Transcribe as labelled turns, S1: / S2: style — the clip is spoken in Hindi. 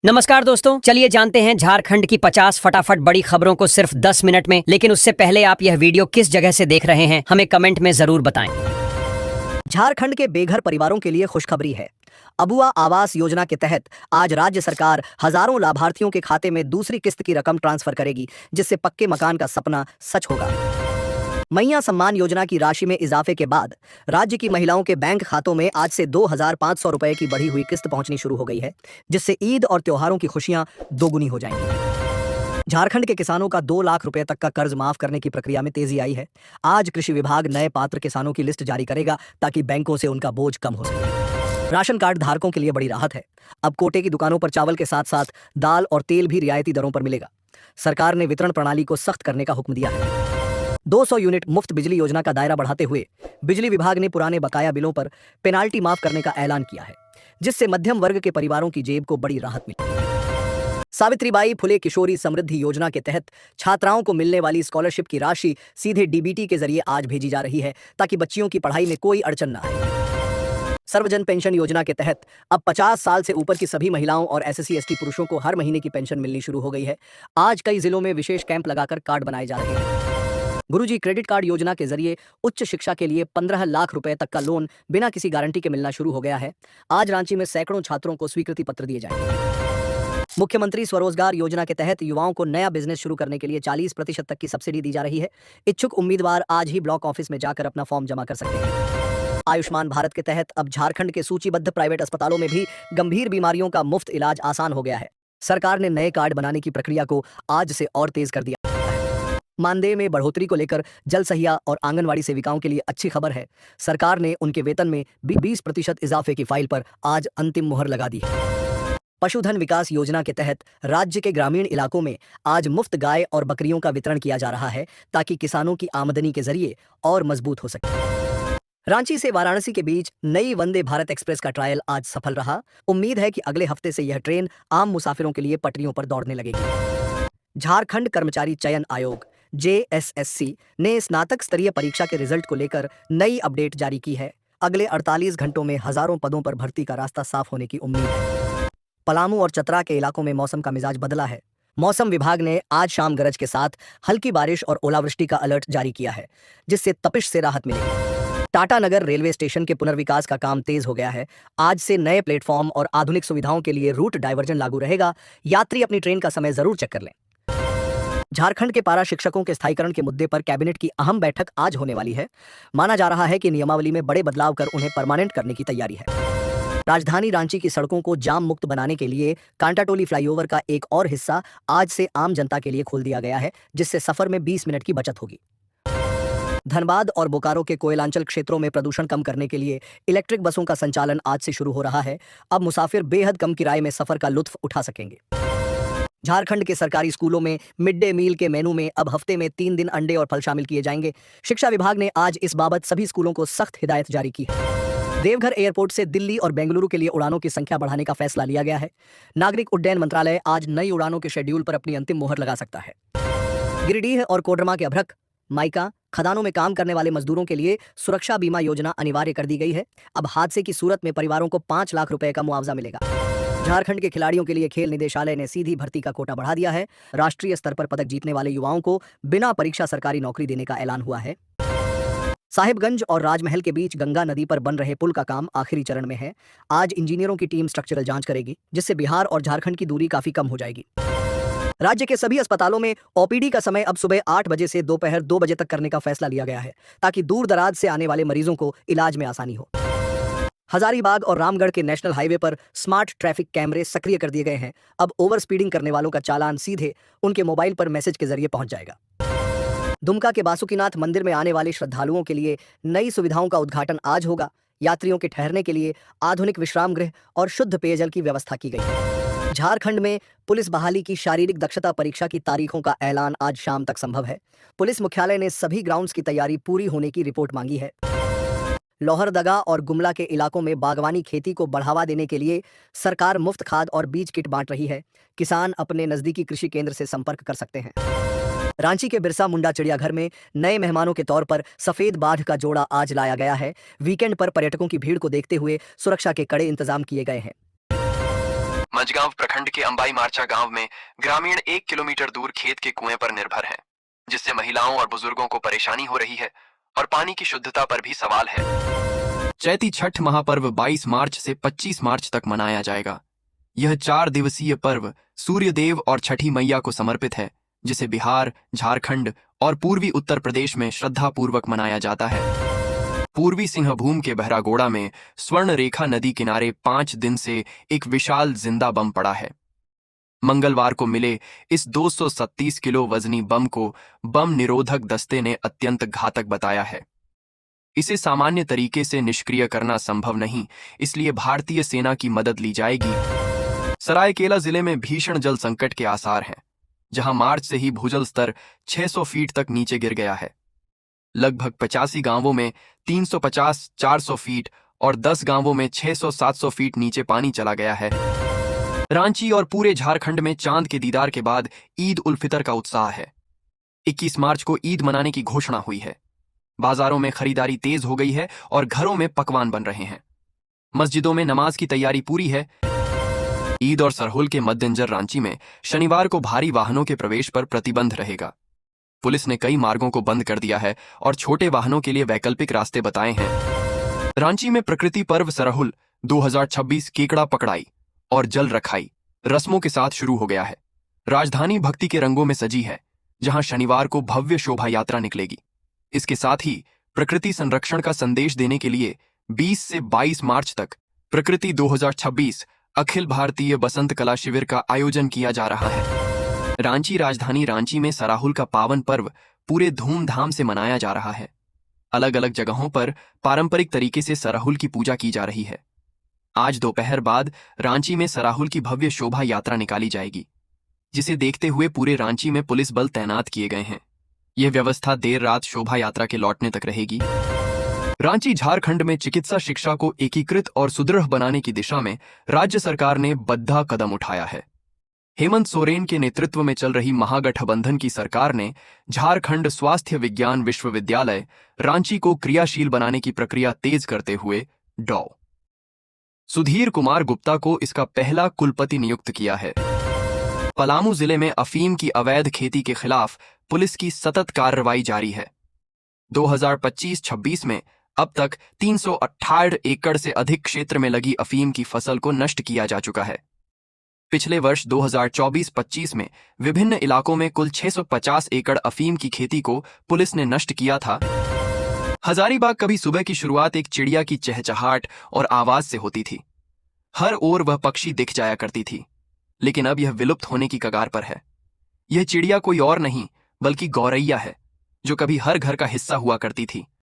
S1: नमस्कार दोस्तों, चलिए जानते हैं झारखंड की 50 फटाफट बड़ी खबरों को सिर्फ 10 मिनट में। लेकिन उससे पहले आप यह वीडियो किस जगह से देख रहे हैं हमें कमेंट में जरूर बताएं।
S2: झारखंड के बेघर परिवारों के लिए खुशखबरी है। अबुआ आवास योजना के तहत आज राज्य सरकार हजारों लाभार्थियों के खाते में दूसरी किस्त की रकम ट्रांसफर करेगी, जिससे पक्के मकान का सपना सच होगा। मैया सम्मान योजना की राशि में इजाफे के बाद राज्य की महिलाओं के बैंक खातों में आज से 2,500 रुपए की बढ़ी हुई किस्त पहुंचनी शुरू हो गई है, जिससे ईद और त्योहारों की खुशियां दोगुनी हो जाएंगी। झारखंड के किसानों का 2 लाख रुपए तक का कर्ज माफ करने की प्रक्रिया में तेजी आई है। आज कृषि विभाग नए पात्र किसानों की लिस्ट जारी करेगा ताकि बैंकों से उनका बोझ कम हो सके। राशन कार्ड धारकों के लिए बड़ी राहत है। अब कोटे की दुकानों पर चावल के साथ साथ दाल और तेल भी रियायती दरों पर मिलेगा। सरकार ने वितरण प्रणाली को सख्त करने का हुक्म दिया है। 200 यूनिट मुफ्त बिजली योजना का दायरा बढ़ाते हुए बिजली विभाग ने पुराने बकाया बिलों पर पेनाल्टी माफ करने का ऐलान किया है, जिससे मध्यम वर्ग के परिवारों की जेब को बड़ी राहत मिली। सावित्रीबाई फुले किशोरी समृद्धि योजना के तहत छात्राओं को मिलने वाली स्कॉलरशिप की राशि सीधे डीबीटी के जरिए आज भेजी जा रही है, ताकि बच्चियों की पढ़ाई में कोई अड़चन न आए। सर्वजन पेंशन योजना के तहत अब 50 साल से ऊपर की सभी महिलाओं और एससी एसटी पुरुषों को हर महीने की पेंशन मिलनी शुरू हो गई है। आज कई जिलों में विशेष कैंप लगाकर कार्ड बनाए जा रहे हैं। गुरुजी क्रेडिट कार्ड योजना के जरिए उच्च शिक्षा के लिए 15 लाख रुपए तक का लोन बिना किसी गारंटी के मिलना शुरू हो गया है। आज रांची में सैकड़ों छात्रों को स्वीकृति पत्र दिए जाएंगे। मुख्यमंत्री स्वरोजगार योजना के तहत युवाओं को नया बिजनेस शुरू करने के लिए 40% तक की सब्सिडी दी जा रही है। इच्छुक उम्मीदवार आज ही ब्लॉक ऑफिस में जाकर अपना फॉर्म जमा कर सकते हैं। आयुष्मान भारत के तहत अब झारखंड के सूचीबद्ध प्राइवेट अस्पतालों में भी गंभीर बीमारियों का मुफ्त इलाज आसान हो गया है। सरकार ने नए कार्ड बनाने की प्रक्रिया को आज से और तेज कर दिया। मानदेय में बढ़ोतरी को लेकर जल सहिया और आंगनवाड़ी सेविकाओं के लिए अच्छी खबर है। सरकार ने उनके वेतन में 20% इजाफे की फाइल पर आज अंतिम मुहर लगा दी है। पशुधन विकास योजना के तहत राज्य के ग्रामीण इलाकों में आज मुफ्त गाय और बकरियों का वितरण किया जा रहा है, ताकि किसानों की आमदनी के जरिए और मजबूत हो सके। रांची से वाराणसी के बीच नई वंदे भारत एक्सप्रेस का ट्रायल आज सफल रहा। उम्मीद है कि अगले हफ्ते से यह ट्रेन आम मुसाफिरों के लिए पटरियों पर दौड़ने लगेगी। झारखंड कर्मचारी चयन आयोग JSSC ने स्नातक स्तरीय परीक्षा के रिजल्ट को लेकर नई अपडेट जारी की है। अगले 48 घंटों में हजारों पदों पर भर्ती का रास्ता साफ होने की उम्मीद है। पलामू और चतरा के इलाकों में मौसम का मिजाज बदला है। मौसम विभाग ने आज शाम गरज के साथ हल्की बारिश और ओलावृष्टि का अलर्ट जारी किया है, जिससे तपिश से राहत मिलेगी। टाटानगर रेलवे स्टेशन के पुनर्विकास का काम तेज हो गया है। आज से नए प्लेटफॉर्म और आधुनिक सुविधाओं के लिए रूट डायवर्जन लागू रहेगा। यात्री अपनी ट्रेन का समय जरूर चेक कर लें। झारखंड के पारा शिक्षकों के स्थायीकरण के मुद्दे पर कैबिनेट की अहम बैठक आज होने वाली है। माना जा रहा है कि नियमावली में बड़े बदलाव कर उन्हें परमानेंट करने की तैयारी है। राजधानी रांची की सड़कों को जाम मुक्त बनाने के लिए कांटाटोली फ्लाईओवर का एक और हिस्सा आज से आम जनता के लिए खोल दिया गया है, जिससे सफर में 20 मिनट की बचत होगी। धनबाद और बोकारो के कोयलांचल क्षेत्रों में प्रदूषण कम करने के लिए इलेक्ट्रिक बसों का संचालन आज से शुरू हो रहा है। अब मुसाफिर बेहद कम किराए में सफर का लुत्फ उठा सकेंगे। झारखंड के सरकारी स्कूलों में मिड डे मील के मेनू में अब हफ्ते में 3 दिन अंडे और फल शामिल किए जाएंगे। शिक्षा विभाग ने आज इस बाबत सभी स्कूलों को सख्त हिदायत जारी की है। देवघर एयरपोर्ट से दिल्ली और बेंगलुरु के लिए उड़ानों की संख्या बढ़ाने का फैसला लिया गया है। नागरिक उड्डयन मंत्रालय आज नई उड़ानों के शेड्यूल पर अपनी अंतिम मुहर लगा सकता है। गिरिडीह और कोडरमा के अभ्रक, माइका, खदानों में काम करने वाले मजदूरों के लिए सुरक्षा बीमा योजना अनिवार्य कर दी गई है। अब हादसे की सूरत में परिवारों को 5 लाख रुपए का मुआवजा मिलेगा। झारखंड के खिलाड़ियों के लिए खेल निदेशालय ने सीधी भर्ती का कोटा बढ़ा दिया है। राष्ट्रीय स्तर पर पदक जीतने वाले युवाओं को बिना परीक्षा सरकारी नौकरी देने का ऐलान हुआ है। साहिबगंज और राजमहल के बीच गंगा नदी पर बन रहे पुल का काम आखिरी चरण में है। आज इंजीनियरों की टीम स्ट्रक्चरल जांच करेगी, जिससे बिहार और झारखंड की दूरी काफी कम हो जाएगी। राज्य के सभी अस्पतालों में OPD का समय अब सुबह 8 बजे से दोपहर 2 बजे तक करने का फैसला लिया गया है, ताकि दूर दराज से आने वाले मरीजों को इलाज में आसानी हो। हजारीबाग और रामगढ़ के नेशनल हाईवे पर स्मार्ट ट्रैफिक कैमरे सक्रिय कर दिए गए हैं। अब ओवर स्पीडिंग करने वालों का चालान सीधे उनके मोबाइल पर मैसेज के जरिए पहुंच जाएगा। दुमका के बासुकीनाथ मंदिर में आने वाले श्रद्धालुओं के लिए नई सुविधाओं का उद्घाटन आज होगा। यात्रियों के ठहरने के लिए आधुनिक विश्राम गृह और शुद्ध पेयजल की व्यवस्था की गई है। झारखंड में पुलिस बहाली की शारीरिक दक्षता परीक्षा की तारीखों का ऐलान आज शाम तक संभव है। पुलिस मुख्यालय ने सभी ग्राउंड्स की तैयारी पूरी होने की रिपोर्ट मांगी है। लोहरदगा और गुमला के इलाकों में बागवानी खेती को बढ़ावा देने के लिए सरकार मुफ्त खाद और बीज किट बांट रही है। किसान अपने नजदीकी कृषि केंद्र से संपर्क कर सकते हैं। रांची के बिरसा मुंडा चिड़ियाघर में नए मेहमानों के तौर पर सफेद बाघ का जोड़ा आज लाया गया है। वीकेंड पर पर्यटकों की भीड़ को देखते हुए सुरक्षा के कड़े इंतजाम किए गए हैं।
S3: मझगांव प्रखंड के अंबाई मार्चा गांव में ग्रामीण 1 किलोमीटर दूर खेत के कुएं पर निर्भर हैं, जिससे महिलाओं और बुजुर्गों को परेशानी हो रही है और पानी की शुद्धता पर भी सवाल है। चैती छठ महापर्व 22 मार्च से 25 मार्च तक मनाया जाएगा। यह 4 दिवसीय पर्व सूर्य देव और छठी मैया को समर्पित है, जिसे बिहार, झारखंड और पूर्वी उत्तर प्रदेश में श्रद्धापूर्वक मनाया जाता है। पूर्वी सिंहभूम के बहरागोड़ा में स्वर्ण रेखा नदी किनारे 5 दिन से एक विशाल जिंदा बम पड़ा है। मंगलवार को मिले इस 237 किलो वजनी बम को बम निरोधक दस्ते ने अत्यंत घातक बताया है। इसे सामान्य तरीके से निष्क्रिय करना संभव नहीं, इसलिए भारतीय सेना की मदद ली जाएगी। सरायकेला जिले में भीषण जल संकट के आसार हैं, जहां मार्च से ही भूजल स्तर 600 फीट तक नीचे गिर गया है। लगभग 85 गांवों में 350-400 फीट और 10 गांवों में 600-700 फीट नीचे पानी चला गया है। रांची और पूरे झारखंड में चांद के दीदार के बाद ईद उल फितर का उत्साह है। 21 मार्च को ईद मनाने की घोषणा हुई है। बाजारों में खरीदारी तेज हो गई है और घरों में पकवान बन रहे हैं। मस्जिदों में नमाज की तैयारी पूरी है। ईद और सरहुल के मद्देनजर रांची में शनिवार को भारी वाहनों के प्रवेश पर प्रतिबंध रहेगा। पुलिस ने कई मार्गों को बंद कर दिया है और छोटे वाहनों के लिए वैकल्पिक रास्ते बताए हैं। रांची में प्रकृति पर्व सरहुल 2026 केकड़ा पकड़ाई और जल रखाई रस्मों के साथ शुरू हो गया है। राजधानी भक्ति के रंगों में सजी है, जहां शनिवार को भव्य शोभा यात्रा निकलेगी। इसके साथ ही प्रकृति संरक्षण का संदेश देने के लिए 20 से 22 मार्च तक प्रकृति 2026 अखिल भारतीय बसंत कला शिविर का आयोजन किया जा रहा है। रांची राजधानी रांची में सराहुल का पावन पर्व पूरे धूमधाम से मनाया जा रहा है। अलग अलग जगहों पर पारंपरिक तरीके से सराहुल की पूजा की जा रही है। आज दोपहर बाद रांची में सराहुल की भव्य शोभा यात्रा निकाली जाएगी, जिसे देखते हुए पूरे रांची में पुलिस बल तैनात किए गए हैं। यह व्यवस्था देर रात शोभा यात्रा के लौटने तक रहेगी। रांची झारखंड में चिकित्सा शिक्षा को एकीकृत और सुदृढ़ बनाने की दिशा में राज्य सरकार ने बद्धा कदम उठाया है। हेमंत सोरेन के नेतृत्व में चल रही महागठबंधन की सरकार ने झारखंड स्वास्थ्य विज्ञान विश्वविद्यालय रांची को क्रियाशील बनाने की प्रक्रिया तेज करते हुए डॉ. सुधीर कुमार गुप्ता को इसका पहला कुलपति नियुक्त किया है। पलामू जिले में अफीम की अवैध खेती के खिलाफ पुलिस की सतत कार्रवाई जारी है। 2025-26 में अब तक 368 एकड़ से अधिक क्षेत्र में लगी अफीम की फसल को नष्ट किया जा चुका है। पिछले वर्ष 2024-25 में विभिन्न इलाकों में कुल 650 एकड़ अफीम की खेती को पुलिस ने नष्ट किया था। हजारीबाग कभी सुबह की शुरुआत एक चिड़िया की चहचहाट और आवाज से होती थी। हर ओर वह पक्षी दिख जाया करती थी, लेकिन अब यह विलुप्त होने की कगार पर है। यह चिड़िया कोई और नहीं बल्कि गौरैया है, जो कभी हर घर का हिस्सा हुआ करती थी।